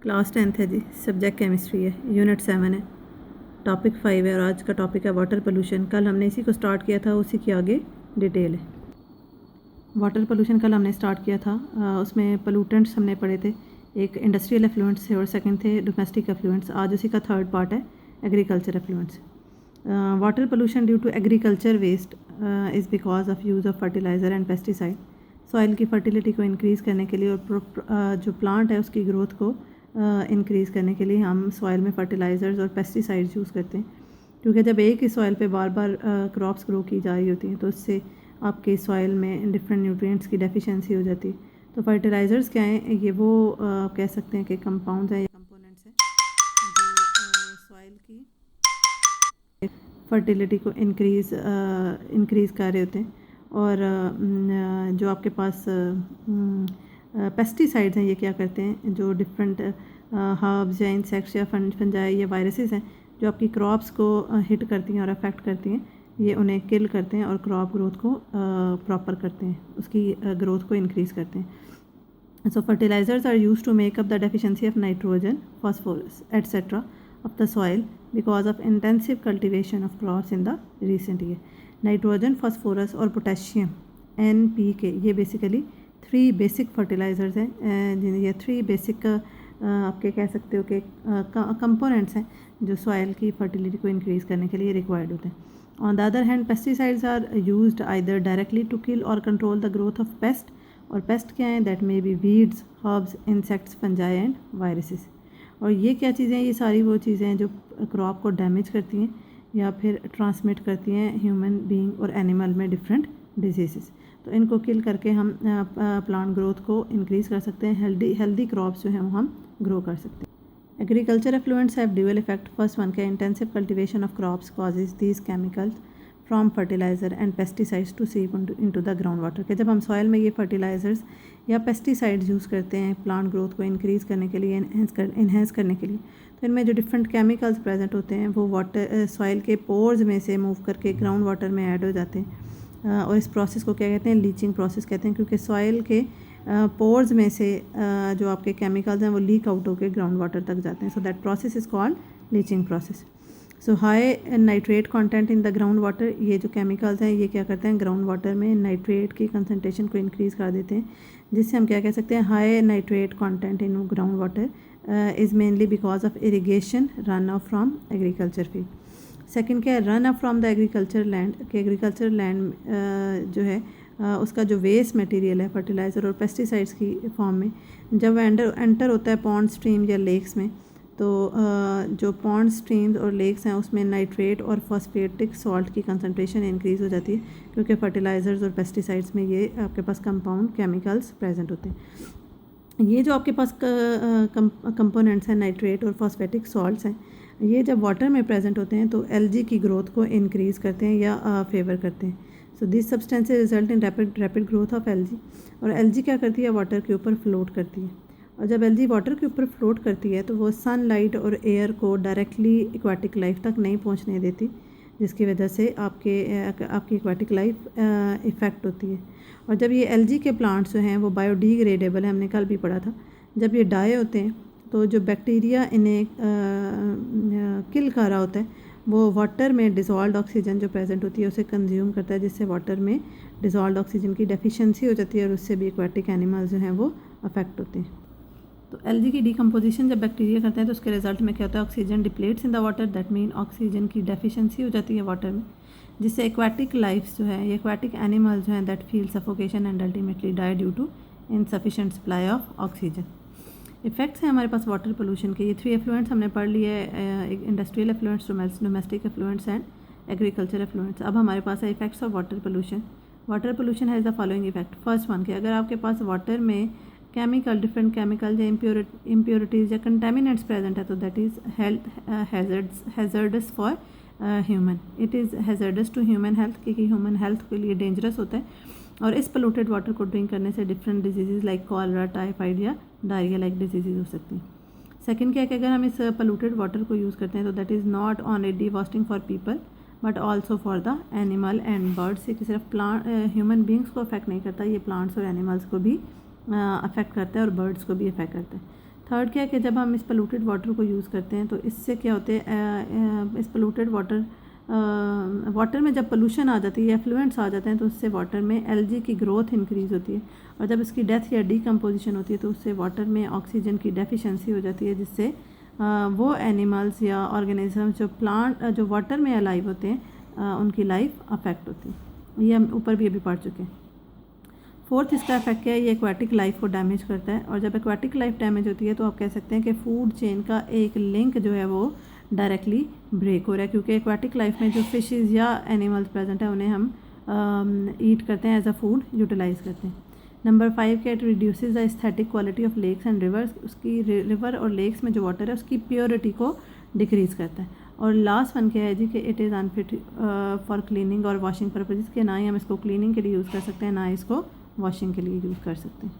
Class 10th है जी, subject chemistry है, unit 7 है, टॉपिक 5 है और आज का टॉपिक है वाटर पोल्यूशन। कल हमने इसी को स्टार्ट किया था, उसी की आगे डिटेल है। वाटर पोल्यूशन कल हमने स्टार्ट किया था, उसमें पोल्यूटेंट्स हमने पढ़े थे, एक इंडस्ट्रियल एफ्लुएंट्स थे और सेकंड थे डोमेस्टिक एफ्लुएंट्स। आज उसी का थर्ड पार्ट है agriculture effluents. Water pollution due to agriculture waste is because of use of fertiliser and pesticide. Soil की फर्टिलिटी को इंक्रीज़ करने के लिए और जो प्लांट है उसकी ग्रोथ को इंक्रीज़ करने के लिए हम सॉइल में फर्टिलाइज़र्स और पेस्टिसाइड्स यूज़ करते हैं, क्योंकि जब एक ही सॉइल पे बार बार क्रॉप्स ग्रो की जा रही होती हैं तो उससे आपके सॉइल में डिफरेंट न्यूट्रिएंट्स की डेफिशिएंसी हो जाती है। तो फर्टिलाइज़र्स क्या हैं, ये वो आप कह सकते हैं कि कंपाउंड्स हैं या कंपोनेंट्स हैं जो सॉइल की फर्टिलिटी को इंक्रीज़ कर रहे होते हैं। और जो आपके पास पेस्टिसाइड्स हैं, ये क्या करते हैं, जो डिफरेंट हर्ब्स या इंसेक्ट्स या फंजाई या वायरसेस हैं जो आपकी क्रॉप्स को हिट करती हैं और अफेक्ट करती हैं, ये उन्हें किल करते हैं और क्रॉप ग्रोथ को प्रॉपर करते हैं, उसकी ग्रोथ को इंक्रीज़ करते हैं। So fertilisers are used to make up the deficiency of nitrogen, phosphorus etcetera of the soil because of intensive cultivation of crops in the recent year. Nitrogen, phosphorus और potassium NPK ये basically 3 basic fertilisers हैं, ये 3 basic आपके कह सकते हो कि components हैं जो सॉइल की फर्टिलिटी को इंक्रीज़ करने के लिए रिक्वायर्ड होते हैं। On the other hand pesticides are used either directly to kill और control the growth of pest. और पेस्ट क्या हैं, that may be weeds, herbs, insects, fungi and viruses. और ये क्या चीज़ें हैं, ये सारी वो चीज़ें हैं जो क्रॉप को डैमेज करती हैं या फिर ट्रांसमिट करती हैं ह्यूमन बीइंग और एनिमल में डिफरेंट डिजीज़। तो इनको किल करके हम प्लांट ग्रोथ को इंक्रीज़ कर सकते हैं, हेल्दी क्रॉप्स जो हैं वो हम ग्रो कर सकते हैं। Agriculture effluents have dual effect. First one के intensive cultivation of crops causes these chemicals from fertiliser and pesticides to seep into the ground water. के जब हम सॉइल में ये फर्टिलाइज़र्स या पेस्टिसाइड्स यूज़ करते हैं प्लांट ग्रोथ को इंक्रीज़ करने के लिए, इन्हेंस करने के लिए, तो इनमें जो डिफरेंट केमिकल्स प्रेजेंट होते हैं वो वाटर सॉइल के पोर्स में से मूव करके ग्राउंड वाटर में ऐड हो जाते हैं। और इस प्रोसेस को क्या कहते हैं, लीचिंग प्रोसेस कहते हैं, क्योंकि सॉइल के पोर्स में से जो आपके केमिकल्स हैं वो लीक आउट होकर ग्राउंड वाटर तक जाते हैं। So that process is called leaching process. So high nitrate content in the ground water, ये जो केमिकल्स हैं ये क्या करते हैं, ग्राउंड वाटर में नाइट्रेट की कंसनट्रेशन को इंक्रीज़ कर देते हैं, जिससे हम क्या कह सकते हैं, high nitrate content in ground water is mainly because of irrigation run of from agriculture field. Second क्या है, run up from the agriculture land, कि एग्रीकल्चर लैंड जो है उसका जो वेस्ट मटेरियल है फर्टिलाइज़र और पेस्टिसाइड्स की फॉर्म में जब एंटर होता है पॉन्ड, स्ट्रीम या लेक्स में, तो जो पॉन्ड, स्ट्रीम्स और लेक्स हैं उसमें नाइट्रेट और फॉस्फेटिक सॉल्ट की कंसनट्रेशन इंक्रीज़ हो जाती है, क्योंकि फर्टिलाइज़र्स और पेस्टिसाइड्स में ये आपके पास कंपाउंड केमिकल्स प्रेजेंट होते हैं। ये जो आपके पास कंपोनेंट्स हैं नाइट्रेट और फॉस्फेटिक सॉल्ट्स हैं, ये जब वाटर में प्रेजेंट होते हैं तो एल्गी की ग्रोथ को इंक्रीज़ करते हैं या फेवर करते हैं। So this substances result in rapid growth of algae. और एल्गी क्या करती है, वाटर के ऊपर फ्लोट करती है, और जब एल्गी वाटर के ऊपर फ्लोट करती है तो वो सनलाइट और एयर को डायरेक्टली एक्वाटिक लाइफ तक नहीं पहुंचने देती, जिसकी वजह से आपकी एक्वाटिक लाइफ इफ़ेक्ट होती है। और जब ये एल्गी के प्लांट्स जो हैं वो बायोडिग्रेडेबल है, हमने कल भी पढ़ा था, जब ये डाई होते हैं तो जो बैक्टीरिया इन्हें किल कर रहा होता है वो वाटर में डिज़ोल्व ऑक्सीजन जो प्रेजेंट होती है उसे कंज्यूम करता है, जिससे वाटर में डिज़ोल्व ऑक्सीजन की डेफिशिएंसी हो जाती है और उससे भी एक्वाटिक एनिमल्स जो हैं वो अफेक्ट होते हैं। तो एल्गी की डिकम्पोजिशन जब बैक्टीरिया करते हैं तो उसके रिजल्ट में क्या होता है, oxygen depletes in the water, that mean oxygen की डेफिशिएंसी हो जाती है वाटर में, जिससे एक्वाटिक लाइफ्स जो है, ये एक्वाटिक एनिमल्स जो हैं that feel suffocation and ultimately die due to insufficient supply of oxygen. Effects हैं हमारे पास वाटर पोल्यूशन के, ये 3 एफ्लुएंट्स हमने पढ़ लिए, industrial effluents, domestic effluents and agriculture effluents. अब हमारे पास है effects of water pollution. Water pollution has the following effect. First one के अगर आपके पास वाटर में डिफरेंट केमिकल या इम्प्योरिटीज़ या कंटेमिनेंट्स प्रेजेंट है तो that is health hazardous for human, it is hazardous to human health, क्योंकि ह्यूमन हेल्थ के लिए डेंजरस होता है। और इस पोल्यूटेड वाटर को ड्रिंक करने से different disease like cholera, typhoid या डायरिया लाइक डिजीज़ हो सकती हैं। सेकंड क्या है कि अगर हम इस पोल्यूटेड वाटर को यूज़ करते हैं तो that is not only devastating for people but also for the animal and birds. ये सिर्फ ह्यूमन बींग्स को अफेक्ट नहीं करता, ये प्लांट्स और एनिमल्स को भी अफेक्ट करता है और बर्ड्स को भी अफेक्ट करता है। थर्ड क्या है कि जब हम इस पोल्यूटेड वाटर को यूज़ करते हैं तो इससे क्या होते हैं, इस पोल्यूटेड वाटर में जब पोल्यूशन आ जाती है, एफ्लुएंट्स आ जाते हैं, तो उससे वाटर में एल्गी की ग्रोथ इंक्रीज़ होती है, और जब इसकी डेथ या डीकम्पोजिशन होती है तो उससे वाटर में ऑक्सीजन की डेफिशिएंसी हो जाती है, जिससे वो एनिमल्स या ऑर्गेनिजम्स जो वाटर में अलाइव होते हैं उनकी लाइफ अफेक्ट होती है। ये हम ऊपर भी अभी पढ़ चुके हैं। फोर्थ इसका इफेक्ट क्या है, ये एक्वाटिक लाइफ को डैमेज करता है, और जब एक्वाटिक लाइफ डैमेज होती है तो आप कह सकते हैं कि फूड चेन का एक लिंक जो है वो डायरेक्टली ब्रेक हो रहा है, क्योंकि एक्वाटिक लाइफ में जो फिशेस या एनिमल्स प्रेजेंट है उन्हें हम ईट करते हैं, एज अ फूड यूटिलाइज करते हैं। नंबर 5 के it reduces the aesthetic quality of lakes and rivers, उसकी रिवर और लेक्स में जो वाटर है उसकी प्योरिटी को डिक्रीज़ करता है। और लास्ट वन क्या है जी कि it is unfit for cleaning और वॉशिंग पर्पजेज़, के ना ही हम इसको क्लीनिंग के लिए यूज़ कर सकते हैं, ना इसको वॉशिंग के लिए यूज़ कर सकते हैं।